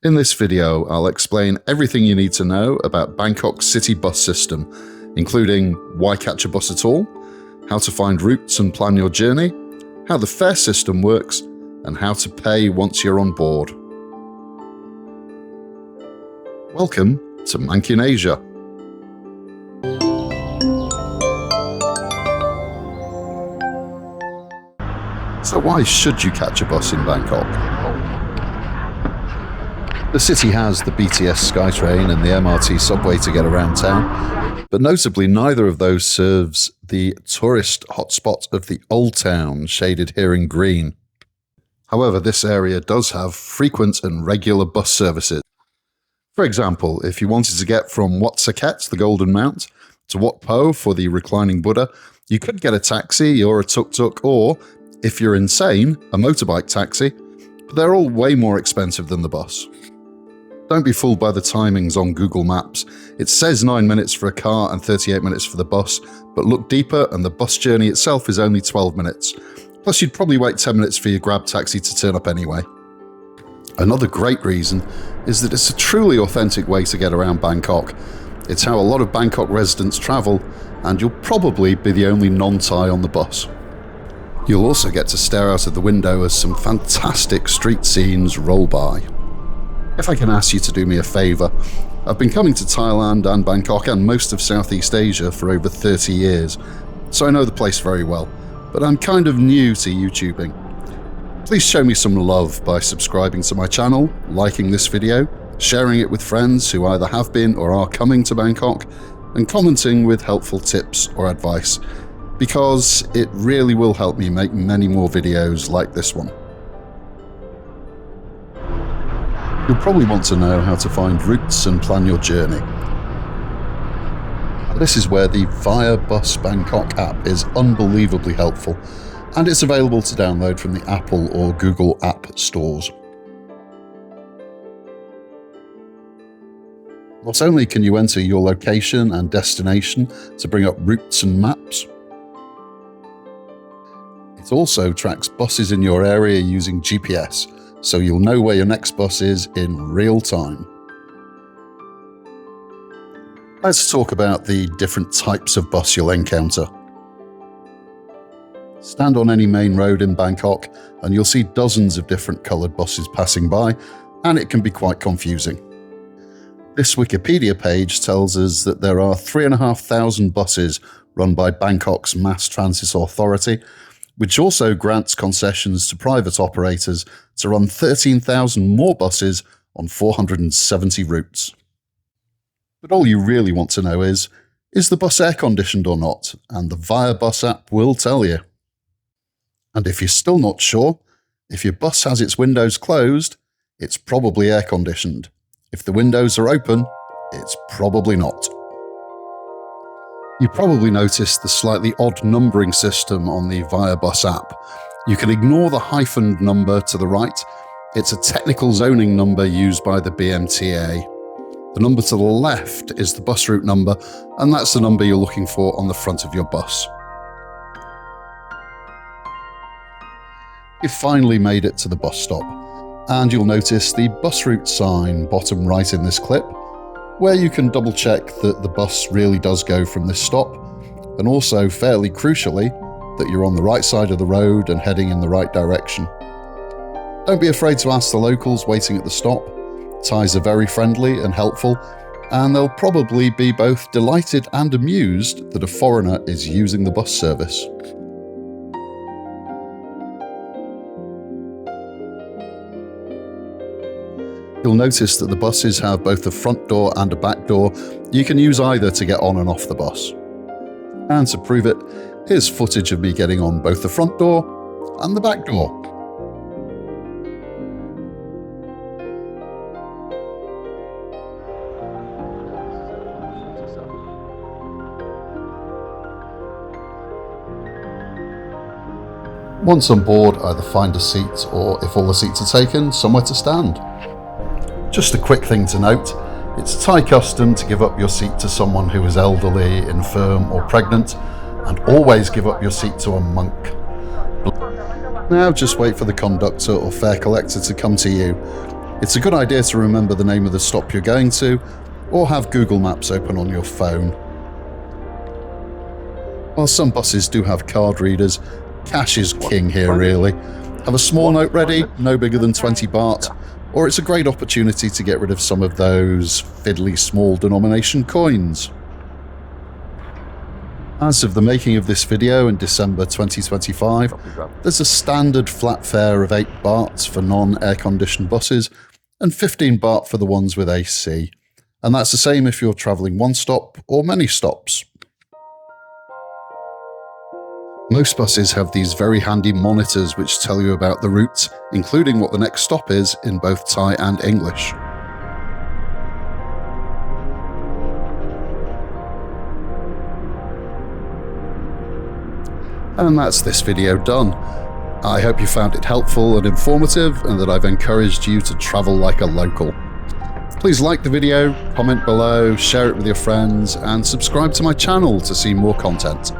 In this video, I'll explain everything you need to know about Bangkok's city bus system, including why catch a bus at all, how to find routes and plan your journey, how the fare system works, and how to pay once you're on board. Welcome to Mankin Asia. So why should you catch a bus in Bangkok? The city has the BTS SkyTrain and the MRT subway to get around town, but notably neither of those serves the tourist hotspot of the Old Town, shaded here in green. However, this area does have frequent and regular bus services. For example, if you wanted to get from Wat Saket, the Golden Mount, to Wat Po for the reclining Buddha, you could get a taxi or a tuk-tuk, or, if you're insane, a motorbike taxi, but they're all way more expensive than the bus. Don't be fooled by the timings on Google Maps. It says 9 minutes for a car and 38 minutes for the bus, but look deeper and the bus journey itself is only 12 minutes. Plus you'd probably wait 10 minutes for your Grab taxi to turn up anyway. Another great reason is that it's a truly authentic way to get around Bangkok. It's how a lot of Bangkok residents travel, and you'll probably be the only non-Thai on the bus. You'll also get to stare out of the window as some fantastic street scenes roll by. If I can ask you to do me a favour, I've been coming to Thailand and Bangkok and most of Southeast Asia for over 30 years, so I know the place very well, but I'm kind of new to YouTubing. Please show me some love by subscribing to my channel, liking this video, sharing it with friends who either have been or are coming to Bangkok, and commenting with helpful tips or advice, because it really will help me make many more videos like this one. You'll probably want to know how to find routes and plan your journey. This is where the Via Bus Bangkok app is unbelievably helpful, and it's available to download from the Apple or Google app stores. Not only can you enter your location and destination to bring up routes and maps, it also tracks buses in your area using GPS, so you'll know where your next bus is in real time. Let's talk about the different types of bus you'll encounter. Stand on any main road in Bangkok and you'll see dozens of different coloured buses passing by, and it can be quite confusing. This Wikipedia page tells us that there are 3,500 buses run by Bangkok's Mass Transit Authority, which also grants concessions to private operators to run 13,000 more buses on 470 routes. But all you really want to know is the bus air-conditioned or not? And the Via Bus app will tell you. And if you're still not sure, if your bus has its windows closed, it's probably air-conditioned. If the windows are open, it's probably not. You probably noticed the slightly odd numbering system on the Via Bus app. You can ignore the hyphened number to the right. It's a technical zoning number used by the BMTA. The number to the left is the bus route number, and that's the number you're looking for on the front of your bus. You've finally made it to the bus stop, and you'll notice the bus route sign bottom right in this clip, where you can double check that the bus really does go from this stop, and also, fairly crucially, that you're on the right side of the road and heading in the right direction. Don't be afraid to ask the locals waiting at the stop. Thais are very friendly and helpful, and they'll probably be both delighted and amused that a foreigner is using the bus service. You'll notice that the buses have both a front door and a back door. You can use either to get on and off the bus. And to prove it, here's footage of me getting on both the front door and the back door. Once on board, either find a seat or, if all the seats are taken, somewhere to stand. Just a quick thing to note, it's Thai custom to give up your seat to someone who is elderly, infirm or pregnant, and always give up your seat to a monk. Now just wait for the conductor or fare collector to come to you. It's a good idea to remember the name of the stop you're going to, or have Google Maps open on your phone. While some buses do have card readers, cash is king here really. Have a small note ready, no bigger than 20 baht, or it's a great opportunity to get rid of some of those fiddly small denomination coins. As of the making of this video in December 2025, there's a standard flat fare of 8 baht for non-air-conditioned buses and 15 baht for the ones with AC. And that's the same if you're travelling one stop or many stops. Most buses have these very handy monitors which tell you about the route, including what the next stop is in both Thai and English. And that's this video done. I hope you found it helpful and informative, and that I've encouraged you to travel like a local. Please like the video, comment below, share it with your friends, and subscribe to my channel to see more content.